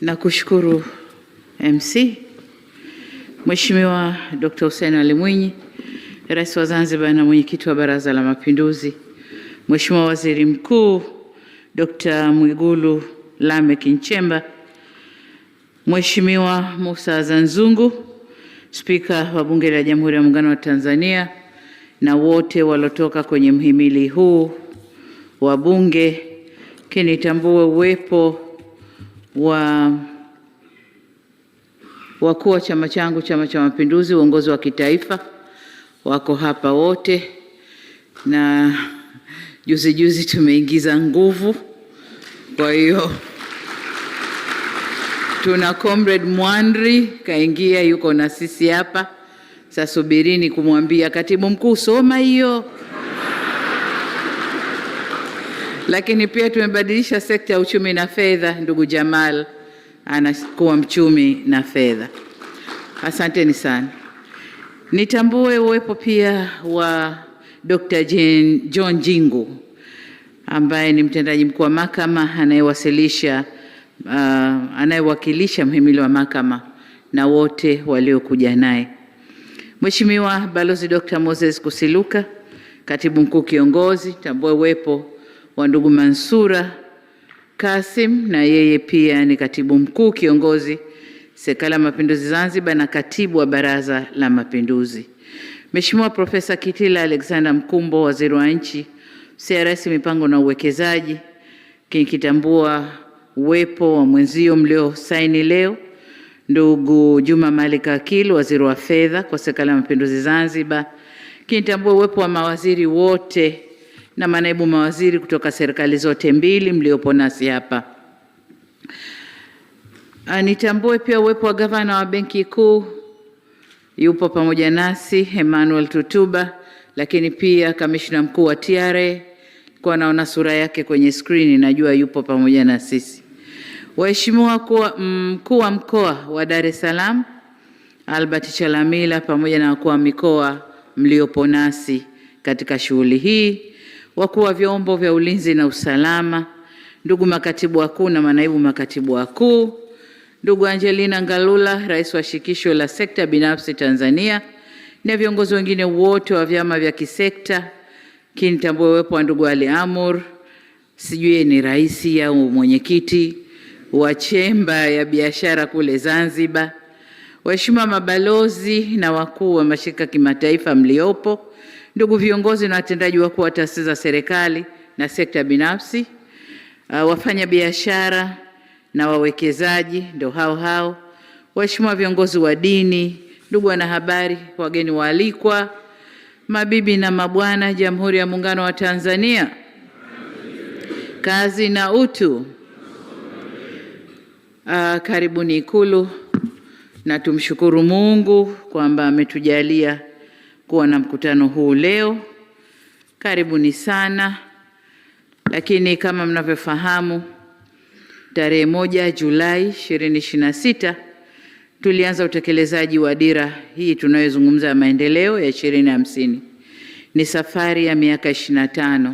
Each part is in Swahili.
Nakushukuru MC. Mheshimiwa Dr. Hussein Ali Mwinyi, Rais wa Zanzibar na Mwenyekiti wa Baraza la Mapinduzi, Mheshimiwa Waziri Mkuu Dr. Mwigulu Lameck Nchemba, Mheshimiwa Mussa Azzan Zungu, Spika wa Bunge la Jamhuri ya Muungano wa Tanzania, na wote walotoka kwenye mhimili huu wa Bunge, kinitambue uwepo wa wakuu wa chama changu, Chama cha Mapinduzi, uongozi wa kitaifa wako hapa wote, na juzi tumeingiza nguvu. Kwa hiyo tuna Comrade Mwandri kaingia, yuko na sisi hapa. Sasa subirini kumwambia katibu mkuu soma hiyo. Lakini pia tumebadilisha sekta ya uchumi na fedha, ndugu Jamal anakuwa mchumi na fedha. Asanteni sana. Nitambue uwepo pia wa Dr. John Jingu ambaye ni mtendaji mkuu wa mahakama anayewakilisha mhimili wa mahakama na wote waliokuja naye. Mheshimiwa Balozi Dr. Moses Kusiluka, katibu mkuu kiongozi, tambue uwepo wa ndugu Mansura Kasim, na yeye pia ni katibu mkuu kiongozi Serikali ya Mapinduzi Zanzibar na katibu wa Baraza la Mapinduzi. Mheshimiwa Profesa Kitila Alexander Mkumbo, waziri wa nchi, CRS, mipango na uwekezaji, kitambua uwepo wa mwenzio mlio saini leo, ndugu Juma Malik Akil, waziri wa fedha kwa Serikali ya Mapinduzi Zanzibar, kitambua uwepo wa mawaziri wote na manaibu mawaziri kutoka serikali zote mbili mliopo nasi hapa. Nitambue pia uwepo wa gavana wa Benki Kuu, yupo pamoja nasi Emmanuel Tutuba, lakini pia kamishna mkuu wa TRA, kwa naona sura yake kwenye screen, najua yupo pamoja na sisi. Waheshimiwa mkuu wa mkoa wa Dar es Salaam Albert Chalamila, pamoja na wakuu wa mikoa mliopo nasi katika shughuli hii, wakuu wa vyombo vya ulinzi na usalama, ndugu makatibu wakuu na manaibu makatibu wakuu, ndugu Angelina Ngalula, rais wa shirikisho la sekta binafsi Tanzania, na viongozi wengine wote wa vyama vya kisekta, kinitambue uwepo wa ndugu Ali Amur, sijui ni rais au mwenyekiti wa chemba ya biashara kule Zanzibar, waheshimiwa mabalozi na wakuu wa mashirika kimataifa mliopo, ndugu viongozi na watendaji wakuu wa taasisi za serikali na sekta binafsi, wafanya biashara na wawekezaji ndio hao, waheshimiwa viongozi wa dini, ndugu wanahabari, wageni waalikwa, mabibi na mabwana, Jamhuri ya Muungano wa Tanzania, kazi na utu. Karibuni Ikulu, na tumshukuru Mungu kwamba ametujalia kuwa na mkutano huu leo. Karibuni sana. Lakini kama mnavyofahamu, tarehe 1 Julai 2026 tulianza utekelezaji wa dira hii tunayozungumza ya maendeleo ya 2050. Ni safari ya miaka 25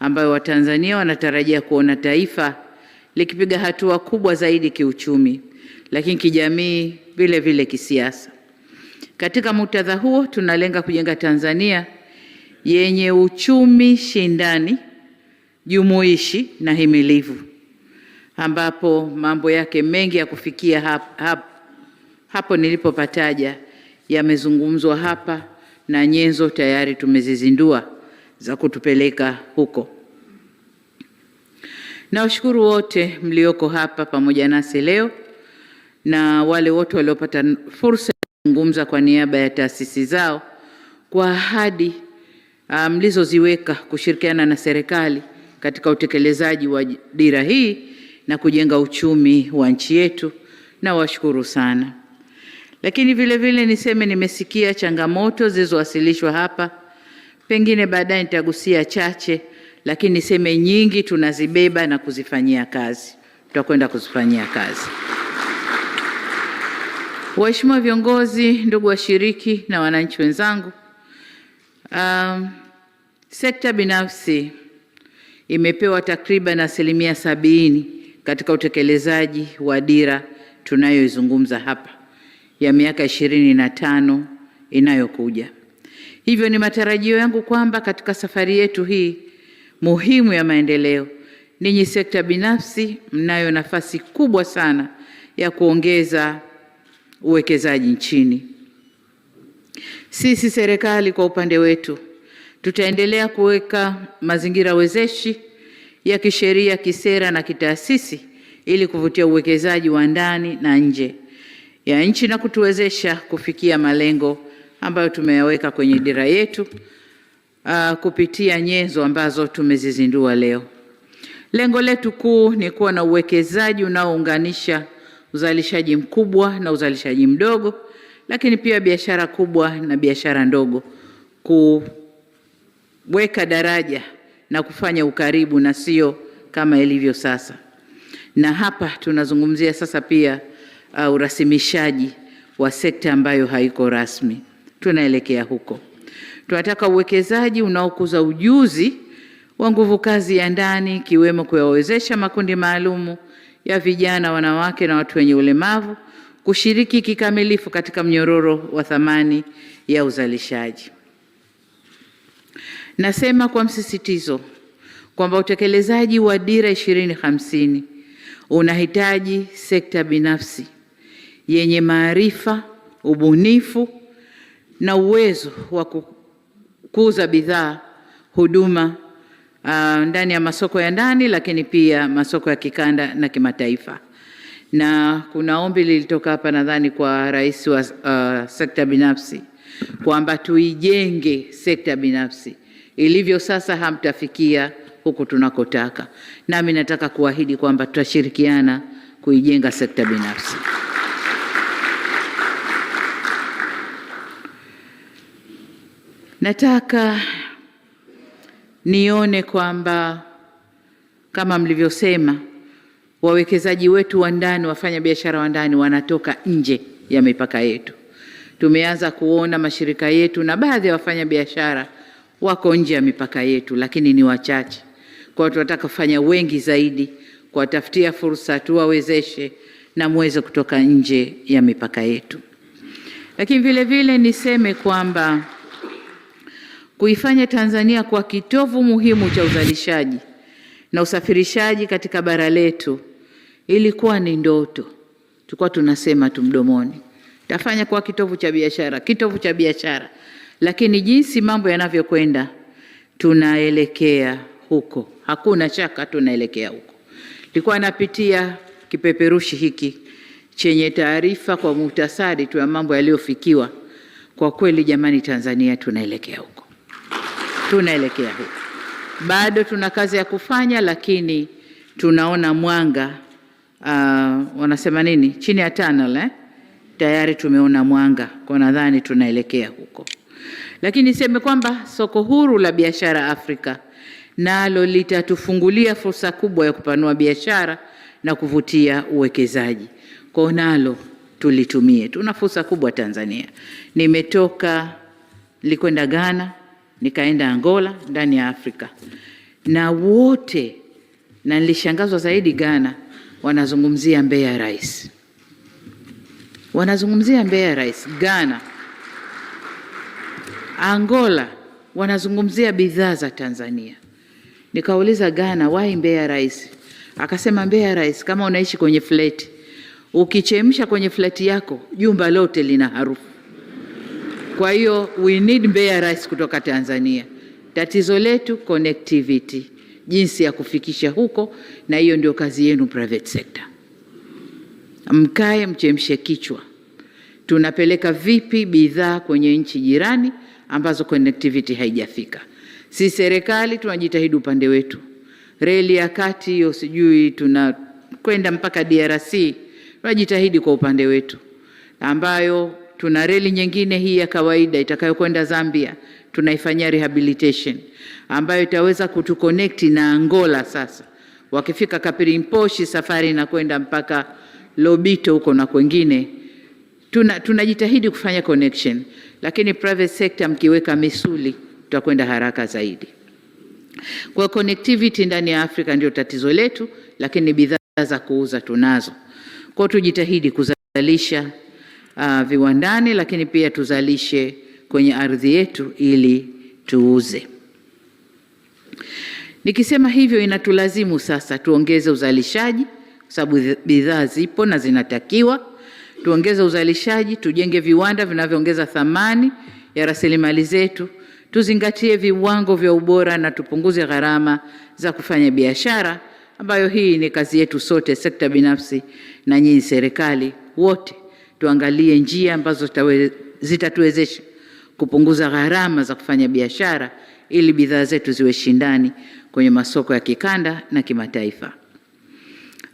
ambayo Watanzania wanatarajia kuona taifa likipiga hatua kubwa zaidi kiuchumi, lakini kijamii, vile vile kisiasa. Katika muktadha huo, tunalenga kujenga Tanzania yenye uchumi shindani, jumuishi na himilivu, ambapo mambo yake mengi ya kufikia hapo nilipopataja yamezungumzwa hapa, na nyenzo tayari tumezizindua za kutupeleka huko. Nawashukuru wote mlioko hapa pamoja nasi leo, na wale wote waliopata fursa ya kuzungumza kwa niaba ya taasisi zao kwa ahadi mlizoziweka kushirikiana na serikali katika utekelezaji wa dira hii na kujenga uchumi wa nchi yetu, na washukuru sana. Lakini vile vile niseme nimesikia changamoto zilizowasilishwa hapa, pengine baadaye nitagusia chache, lakini niseme nyingi tunazibeba na kuzifanyia kazi. Tutakwenda kuzifanyia kazi. Waheshimiwa viongozi, ndugu washiriki na wananchi wenzangu, sekta binafsi imepewa takriban 70% katika utekelezaji wa dira tunayoizungumza hapa ya miaka 25 inayokuja. Hivyo ni matarajio yangu kwamba katika safari yetu hii muhimu ya maendeleo, ninyi sekta binafsi mnayo nafasi kubwa sana ya kuongeza uwekezaji nchini. Sisi serikali kwa upande wetu tutaendelea kuweka mazingira wezeshi ya kisheria, kisera na kitaasisi ili kuvutia uwekezaji wa ndani na nje ya nchi na kutuwezesha kufikia malengo ambayo tumeyaweka kwenye dira yetu kupitia nyenzo ambazo tumezizindua leo. Lengo letu kuu ni kuwa na uwekezaji unaounganisha uzalishaji mkubwa na uzalishaji mdogo, lakini pia biashara kubwa na biashara ndogo, kuweka daraja na kufanya ukaribu na sio kama ilivyo sasa. Na hapa tunazungumzia sasa pia urasimishaji wa sekta ambayo haiko rasmi. Tunaelekea huko. Tunataka uwekezaji unaokuza ujuzi wa nguvu kazi ya ndani, ikiwemo kuwawezesha makundi maalumu ya vijana, wanawake na watu wenye ulemavu kushiriki kikamilifu katika mnyororo wa thamani ya uzalishaji. Nasema kwa msisitizo kwamba utekelezaji wa dira 2050 unahitaji sekta binafsi yenye maarifa, ubunifu na uwezo wa kukuza bidhaa, huduma ndani ya masoko ya ndani, lakini pia masoko ya kikanda na kimataifa. Na kuna ombi lilitoka hapa nadhani kwa rais wa sekta binafsi kwamba tuijenge sekta binafsi. Ilivyo sasa hamtafikia huku tunakotaka. Nami nataka kuahidi kwamba tutashirikiana kuijenga sekta binafsi. Nataka nione kwamba kama mlivyosema, wawekezaji wetu wa ndani, wafanya biashara wa ndani wanatoka nje ya mipaka yetu. Tumeanza kuona mashirika yetu na baadhi ya wafanya biashara wako nje ya mipaka yetu, lakini ni wachache. Kwa hiyo tunataka kufanya wengi zaidi, kuwatafutia fursa, tuwawezeshe na muweze kutoka nje ya mipaka yetu. Lakini vile vile niseme kwamba kuifanya Tanzania kwa kitovu muhimu cha uzalishaji na usafirishaji katika bara letu ilikuwa ni ndoto. Tulikuwa tunasema tu mdomoni, tafanya kwa kitovu cha biashara. Lakini jinsi mambo yanavyokwenda tunaelekea huko. Hakuna shaka tunaelekea huko. Nilikuwa napitia kipeperushi hiki chenye taarifa kwa muhtasari tu ya mambo yaliyofikiwa. Kwa kweli jamani, Tanzania tunaelekea huko. Tunaelekea huko. Bado tuna kazi ya kufanya, lakini tunaona mwanga, wanasema nini? Chini ya tunnel, tayari tumeona mwanga. Kwa nadhani tunaelekea huko. Lakini niseme kwamba soko huru la biashara Afrika nalo litatufungulia fursa kubwa ya kupanua biashara na kuvutia uwekezaji. Kwa nalo tulitumie. Tuna fursa kubwa Tanzania. Nilikwenda Ghana, nikaenda Angola ndani ya Afrika. Na wote, na nilishangazwa zaidi Ghana, wanazungumzia Mbeya Rais. Wanazungumzia Mbeya Rais. Ghana, Angola wanazungumzia bidhaa za Tanzania. Nikauliza Ghana, why Mbeya Rais? Akasema Mbeya Rais, kama unaishi kwenye flat, ukichemsha kwenye flat yako jumba lote lina harufu. Kwa hiyo we need Mbeya Rais kutoka Tanzania. Tatizo letu connectivity, jinsi ya kufikisha huko, na hiyo ndio kazi yenu private sector. Mkae mchemshe kichwa. Tunapeleka vipi bidhaa kwenye nchi jirani ambazo connectivity haijafika? Si serikali tunajitahidi upande wetu. Reli ya kati hiyo sijui tunakwenda mpaka DRC, tunajitahidi kwa upande wetu. Ambayo tuna reli nyingine hii ya kawaida itakayokwenda Zambia, tunaifanyia rehabilitation ambayo itaweza kutuconnect na Angola sasa. Wakifika Kapirimposhi safari inakwenda mpaka Lobito huko na kwingine. Tunajitahidi kufanya connection, lakini private sector mkiweka misuli tutakwenda haraka zaidi. Kwa connectivity ndani ya Afrika ndio tatizo letu, lakini bidhaa za kuuza tunazo. Kwa tujitahidi kuzalisha viwandani, lakini pia tuzalishe kwenye ardhi yetu ili tuuze. Nikisema hivyo inatulazimu sasa tuongeze uzalishaji, kwa sababu bidhaa zipo na zinatakiwa. Tuongeze uzalishaji, tujenge viwanda vinavyoongeza thamani ya rasilimali zetu, tuzingatie viwango vya ubora na tupunguze gharama za kufanya biashara, ambayo hii ni kazi yetu sote, sekta binafsi na nyinyi serikali wote. Tuangalie njia ambazo zitatuwezesha kupunguza gharama za kufanya biashara ili bidhaa zetu ziwe shindani kwenye masoko ya kikanda na kimataifa.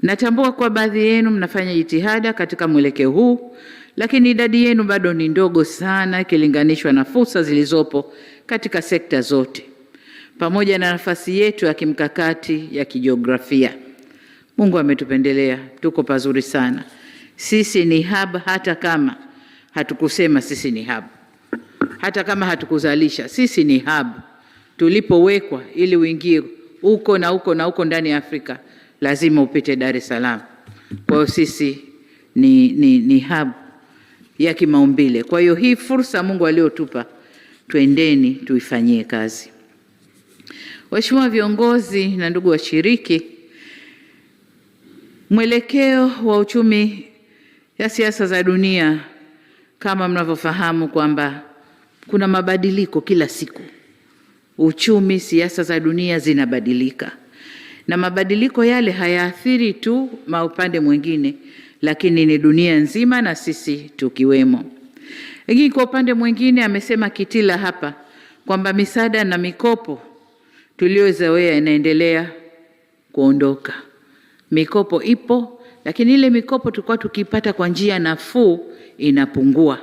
Natambua kwa baadhi yenu mnafanya jitihada katika mwelekeo huu, lakini idadi yenu bado ni ndogo sana ikilinganishwa na fursa zilizopo katika sekta zote, pamoja na nafasi yetu ya kimkakati ya kijiografia. Mungu ametupendelea, tuko pazuri sana. Sisi ni hub, hata kama hatukusema sisi ni hub, hata kama hatukuzalisha, sisi ni hub. Tulipowekwa ili uingie huko na huko na huko ndani ya Afrika, lazima upite Dar es Salaam. Kwa hiyo sisi ni hub ya kimaumbile. Kwa hiyo hii fursa Mungu aliotupa, twendeni tuifanyie kazi. Waheshimiwa viongozi na ndugu washiriki, mwelekeo wa uchumi ya siasa za dunia, kama mnavyofahamu kwamba kuna mabadiliko kila siku. Uchumi, siasa za dunia zinabadilika, na mabadiliko yale hayaathiri tu upande mwingine, lakini ni dunia nzima na sisi tukiwemo. Lakini kwa upande mwingine, amesema Kitila hapa kwamba misaada na mikopo tuliozoea inaendelea kuondoka. Mikopo ipo, lakini ile mikopo tulikuwa tukipata kwa njia nafuu inapungua.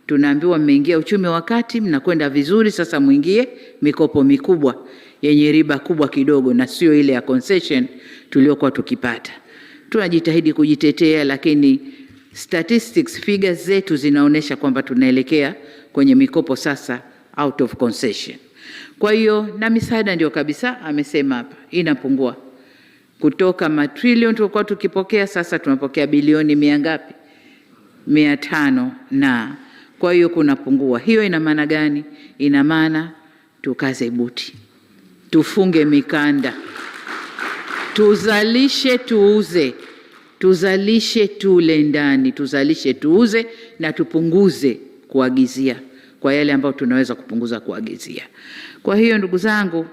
Tunaambiwa mmeingia uchumi wakati mnakwenda vizuri, sasa muingie mikopo mikubwa yenye riba kubwa kidogo, na sio ile ya concession tuliokuwa tukipata. Tunajitahidi kujitetea, lakini statistics, figures zetu zinaonesha kwamba tunaelekea kwenye mikopo sasa out of concession. Kwa hiyo na misaada ndio kabisa amesema hapa inapungua kutoka matrilioni tulikuwa tukipokea, sasa tunapokea bilioni 100 ngapi? 500 na kwa hiyo kunapungua. Hiyo ina maana gani? Ina maana tukaze buti, tufunge mikanda, tuzalishe tuuze, tuzalishe tule ndani, tuzalishe tuuze na tupunguze kuagizia kwa yale ambayo tunaweza kupunguza kuagizia. Kwa hiyo ndugu zangu,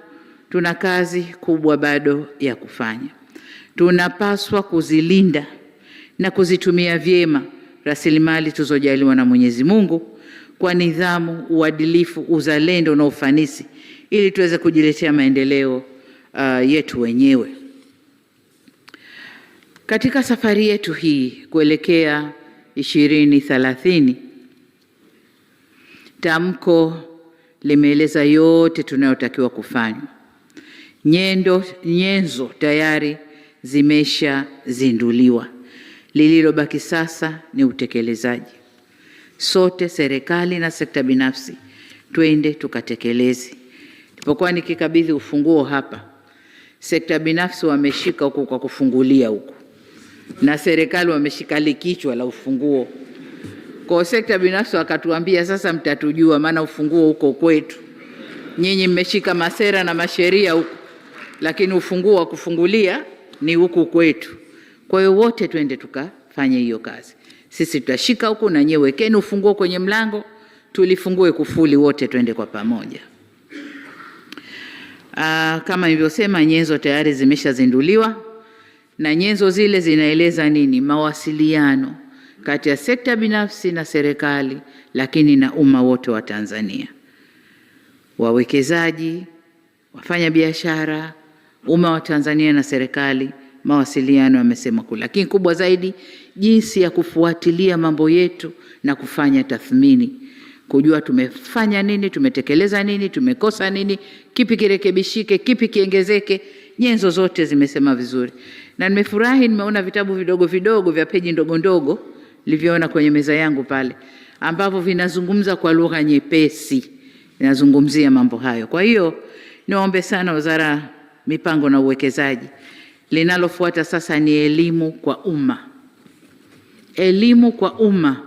tuna kazi kubwa bado ya kufanya. Tunapaswa kuzilinda na kuzitumia vyema rasilimali tuzojaliwa na Mwenyezi Mungu kwa nidhamu, uadilifu, uzalendo na ufanisi, ili tuweze kujiletea maendeleo yetu wenyewe. Katika safari yetu hii kuelekea 2030, tamko limeeleza yote tunayotakiwa kufanya. Nyenzo tayari zimeshazinduliwa. Lililobaki sasa ni utekelezaji. Sote, serikali na sekta binafsi, twende tukatekeleze. Nilipokuwa nikikabidhi ufunguo hapa, sekta binafsi wameshika huko kwa kufungulia huko, na serikali wameshika likichwa la ufunguo. Kwa sekta binafsi wakatuambia, sasa mtatujua, maana ufunguo huko kwetu. Nyinyi mmeshika masera na masheria huko, lakini ufunguo wa kufungulia ni huku kwetu. Kwa hiyo wote twende tukafanye hiyo kazi. Sisi tutashika huku na nyewe wekeni ufunguo kwenye mlango, tulifungue kufuli, wote twende kwa pamoja. Kama nilivyosema, nyenzo tayari zimeshazinduliwa, na nyenzo zile zinaeleza nini? Mawasiliano kati ya sekta binafsi na serikali, lakini na umma wote wa Tanzania, wawekezaji, wafanya biashara, umma wa Tanzania na serikali. Mawasiliano yamesema kula, lakini kubwa zaidi, jinsi ya kufuatilia mambo yetu na kufanya tathmini, kujua tumefanya nini, tumetekeleza nini, tumekosa nini, kipi kirekebishike, kipi kiongezeke. Nyenzo zote zimesema vizuri, na nimefurahi nimeona vitabu vidogo vidogo vya peji ndogo ndogo nilivyoona kwenye meza yangu pale, ambavyo vinazungumza kwa lugha nyepesi, vinazungumzia mambo hayo. Kwa hiyo niombe sana Wizara Mipango na Uwekezaji, Linalofuata sasa ni elimu kwa umma. Elimu kwa umma,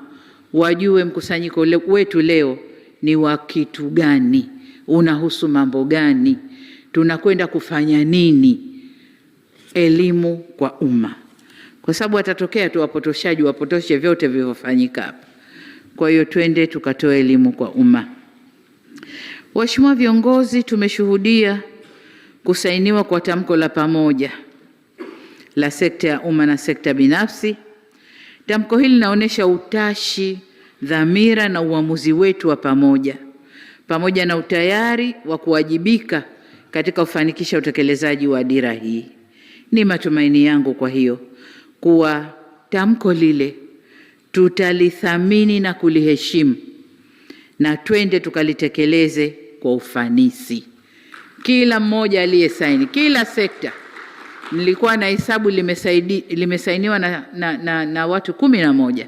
wajue mkusanyiko wetu leo ni wa kitu gani, unahusu mambo gani, tunakwenda kufanya nini. Elimu kwa umma, kwa sababu atatokea tu wapotoshaji wapotoshe vyote vilivyofanyika hapa. Kwa hiyo twende tukatoe elimu kwa umma. Waheshimiwa viongozi, tumeshuhudia kusainiwa kwa tamko la pamoja la sekta ya umma na sekta binafsi. Tamko hili linaonyesha utashi, dhamira na uamuzi wetu wa pamoja na utayari wa kuwajibika katika kufanikisha utekelezaji wa dira hii. Ni matumaini yangu kwa hiyo kuwa tamko lile tutalithamini na kuliheshimu na twende tukalitekeleze kwa ufanisi. Kila mmoja aliyesaini, kila sekta, nilikuwa na hesabu limesainiwa na watu 11,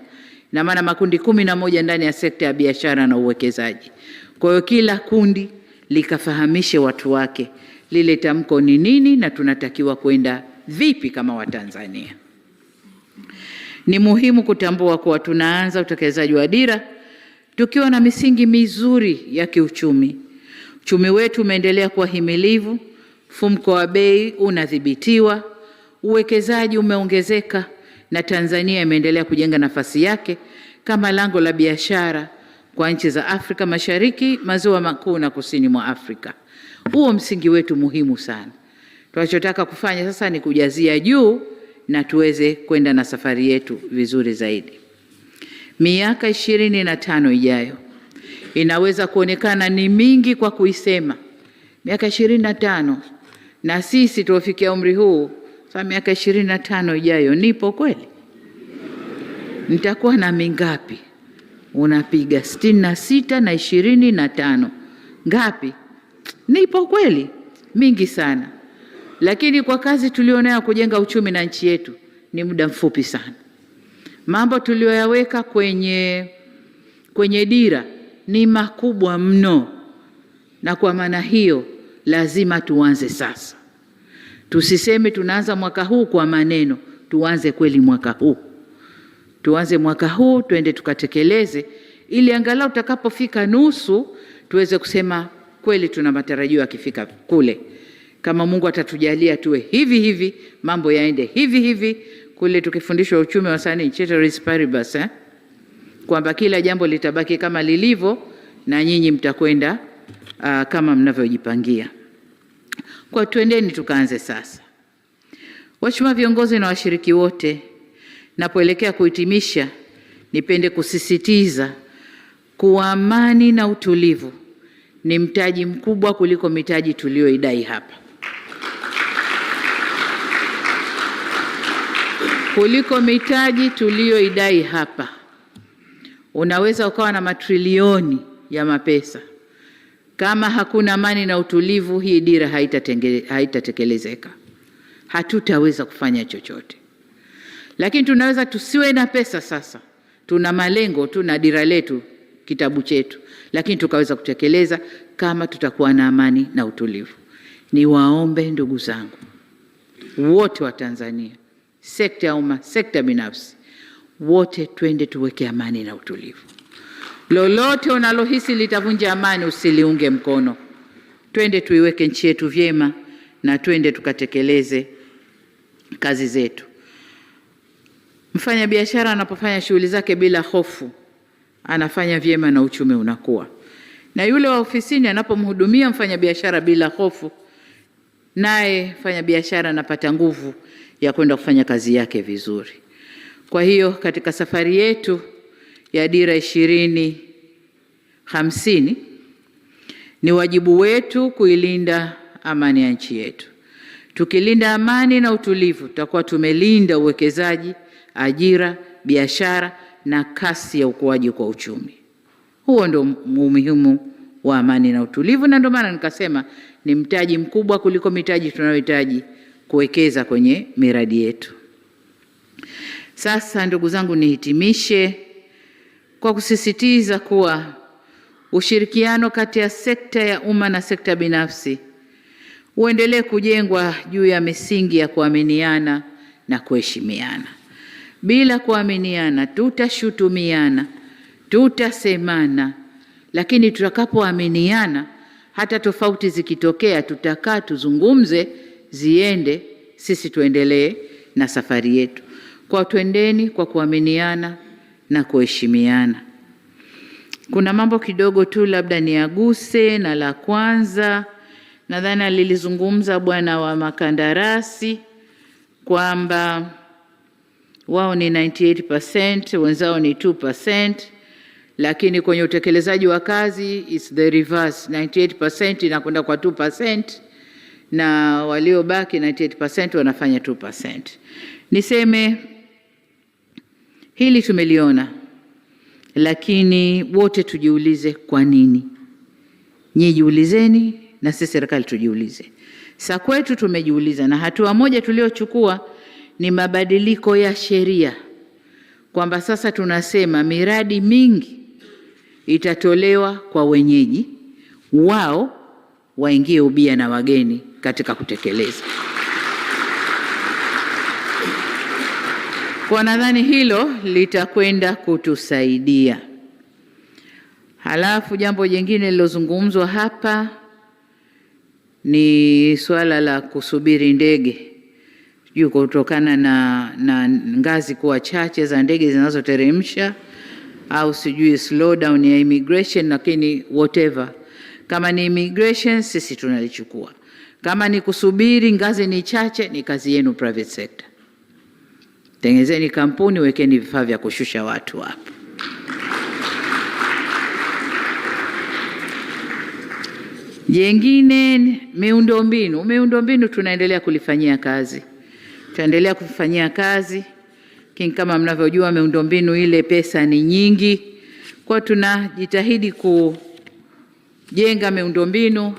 na maana makundi 11 ndani ya sekta ya biashara na uwekezaji. Kwa hiyo kila kundi likafahamishe watu wake lile tamko ni nini na tunatakiwa kwenda vipi kama Watanzania. Ni muhimu kutambua kuwa tunaanza utekelezaji wa dira tukiwa na misingi mizuri ya kiuchumi. Uchumi wetu umeendelea kuwa himilivu, mfumuko wa bei unadhibitiwa, uwekezaji umeongezeka na Tanzania imeendelea kujenga nafasi yake kama lango la biashara kwa nchi za Afrika Mashariki, Maziwa Makuu na Kusini mwa Afrika. Huo msingi wetu muhimu sana. Tunachotaka kufanya sasa ni kujazia juu na tuweze kwenda na safari yetu vizuri zaidi. Miaka 25 ijayo inaweza kuonekana ni mingi kwa kuisema. Miaka 25 na sisi tuofikia umri huu, sasa miaka 25 ijayo nipo kweli? Nitakuwa na mingapi? Unapiga 66 na 25. Ngapi? Nipo kweli? Mingi sana. Lakini kwa kazi tulionayo kujenga uchumi na nchi yetu ni muda mfupi sana. Mambo tulioyaweka kwenye dira ni makubwa mno, na kwa maana hiyo lazima tuanze sasa. Tusiseme tunaanza mwaka huu kwa maneno, tuanze kweli mwaka huu. Tuanze mwaka huu, twende tukatekeleze, ili angalau utakapofika nusu tuweze kusema kweli tuna matarajio yakifika kule. Kama Mungu atatujalia tuwe hivi, mambo yaende hivi, kule tukifundishwa uchumi wa sani, ceteris paribus, kwamba kila jambo litabaki kama lilivyo na nyinyi mtakwenda kama mnavyojipangia. Kwa twendeni tukaanze sasa. Waheshimiwa viongozi na washiriki wote, napoelekea kuhitimisha, nipende kusisitiza kuwa amani na utulivu ni mtaji mkubwa kuliko mitaji tulioidai hapa. Kuliko mitaji tulioidai hapa. Unaweza ukawa na matrilioni ya mapesa, kama hakuna amani na utulivu, hii dira haitatekelezeka. Hatutaweza kufanya chochote. Lakini tunaweza tusiwe na pesa sasa, tuna malengo, tuna dira letu, kitabu chetu, lakini tukaweza kutekeleza kama tutakuwa na amani na utulivu. Niwaombe ndugu zangu wote wa Tanzania, sekta ya umma, sekta binafsi, wote twende tuweke amani na utulivu. Lolote unalohisi litavunja amani usiliunge mkono. Twende tuiweke nchi yetu vyema na twende tukatekeleze kazi zetu. Mfanya biashara anapofanya shughuli zake bila hofu, anafanya vyema na uchumi unakuwa. Na yule wa ofisini anapomhudumia mfanya biashara bila hofu, naye mfanya biashara anapata nguvu ya kwenda kufanya kazi yake vizuri. Kwa hiyo katika safari yetu ya dira 2050 ni wajibu wetu kuilinda amani ya nchi yetu. Tukilinda amani na utulivu, tutakuwa tumelinda uwekezaji, ajira, biashara na kasi ya ukuaji kwa uchumi. Huo ndio umuhimu wa amani na utulivu, na ndio maana nikasema ni mtaji mkubwa kuliko mitaji tunayohitaji kuwekeza kwenye miradi yetu. Sasa ndugu zangu, nihitimishe kwa kusisitiza kuwa ushirikiano kati ya sekta ya umma na sekta binafsi uendelee kujengwa juu ya misingi ya kuaminiana na kuheshimiana. Bila kuaminiana tutashutumiana, tutasemana, lakini tutakapoaminiana, hata tofauti zikitokea, tutakaa tuzungumze, ziende, sisi tuendelee na safari yetu. Kwa twendeni kwa kuaminiana na kuheshimiana. Kuna mambo kidogo tu labda niaguse, na la kwanza nadhani alilizungumza bwana wa makandarasi kwamba wao ni 98%, wenzao ni 2%, lakini kwenye utekelezaji wa kazi is the reverse, 98% inakwenda kwa 2% na waliobaki 98% wanafanya 2%. Niseme hili tumeliona, lakini wote tujiulize kwa nini. Nyinyi jiulizeni na sisi serikali tujiulize. Sasa kwetu tumejiuliza, na hatua moja tuliochukua ni mabadiliko ya sheria, kwamba sasa tunasema miradi mingi itatolewa kwa wenyeji, wao waingie ubia na wageni katika kutekeleza. Kwa nadhani hilo litakwenda kutusaidia. Halafu jambo jingine lilozungumzwa hapa ni swala la kusubiri ndege. Sijui kutokana na ngazi kuwa chache za ndege zinazoteremsha, au sijui slowdown ya immigration, lakini whatever. Kama ni immigration sisi tunalichukua. Kama ni kusubiri ngazi ni chache, ni kazi yenu private sector. Tengenezeni kampuni, wekeni vifaa vya kushusha watu hapo. Jengine miundombinu tunaendelea kulifanyia kazi. Tutaendelea kufanyia kazi. Kama mnavyojua miundombinu ile pesa ni nyingi. Kwa tunajitahidi kujenga miundombinu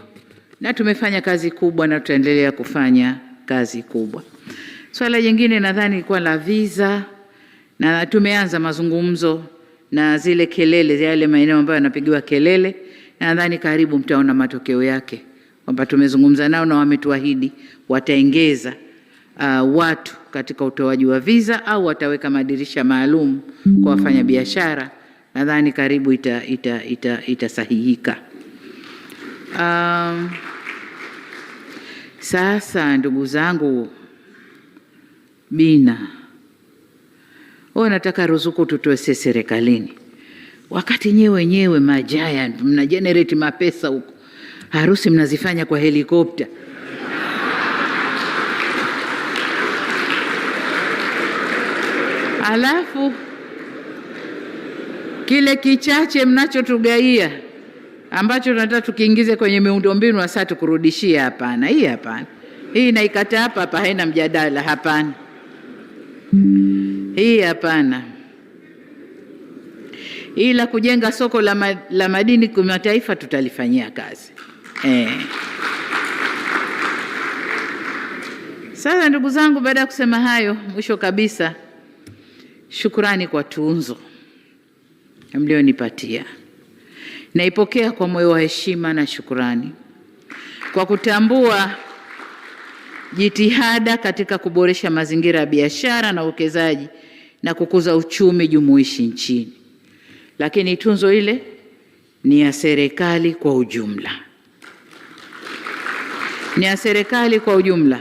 na tumefanya kazi kubwa na tutaendelea kufanya kazi kubwa. Swala jingine nadhani ilikuwa la visa, na tumeanza mazungumzo na zile kelele, yale maeneo ambayo yanapigiwa kelele, na nadhani karibu mtaona matokeo yake, kwamba tumezungumza nao na wametuahidi wataongeza watu katika utoaji wa visa au wataweka madirisha maalum kwa wafanyabiashara. Nadhani karibu itasahihika. Sasa ndugu zangu, Bina, nataka ruzuku tutoe sisi serikalini, wakati wenyewe majiant mna generate mapesa huko, harusi mnazifanya kwa helikopta. Alafu kile kichache mnachotugaia ambacho tunataka tukiingize kwenye miundombinu hasa tukurudishia, hapana. Hii hapana. Hii naikata hapa haina mjadala, hapana. Hii hapana. Ila kujenga soko la madini kimataifa tutalifanyia kazi. Sasa ndugu zangu, baada ya kusema hayo, mwisho kabisa, shukrani kwa tunzo mlionipatia. Naipokea kwa moyo wa heshima na shukrani kwa kutambua jitihada katika kuboresha mazingira ya biashara na uwekezaji na kukuza uchumi jumuishi nchini. Lakini tunzo ile ni ya serikali kwa ujumla. Ni ya serikali kwa ujumla.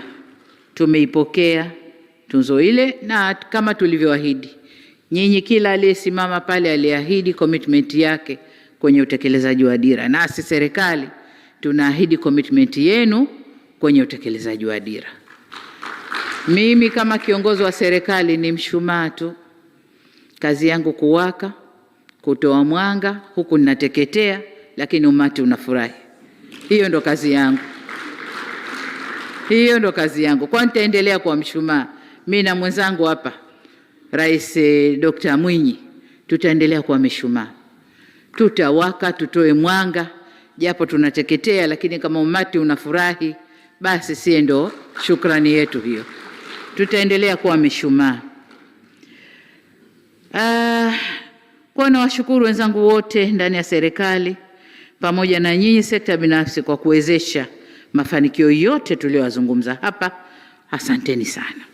Tumeipokea tunzo ile, na kama tulivyoahidi, nyinyi kila aliyesimama pale aliahidi commitment yake kwenye utekelezaji wa dira. Nasi serikali tunaahidi commitment yenu kwenye utekelezaji wa dira. Mimi kama kiongozi wa serikali ni mshumaa tu. Kazi yangu kuwaka, kutoa mwanga, huku ninateketea, lakini umati unafurahi. Hiyo ndo kazi yangu. Hiyo ndo kazi yangu. Kwa nitaendelea kuwa mshumaa. Mimi na mwenzangu hapa, Rais Dr. Mwinyi, tutaendelea kuwa mishumaa. Tutawaka, tutoe mwanga, japo tunateketea, lakini kama umati unafurahi, basi sie ndo shukrani yetu hiyo. Tutaendelea kuwa mishumaa. Kwa nawashukuru wenzangu wote ndani ya serikali pamoja na nyinyi sekta binafsi kwa kuwezesha mafanikio yote tuliyozungumza hapa. Asanteni sana.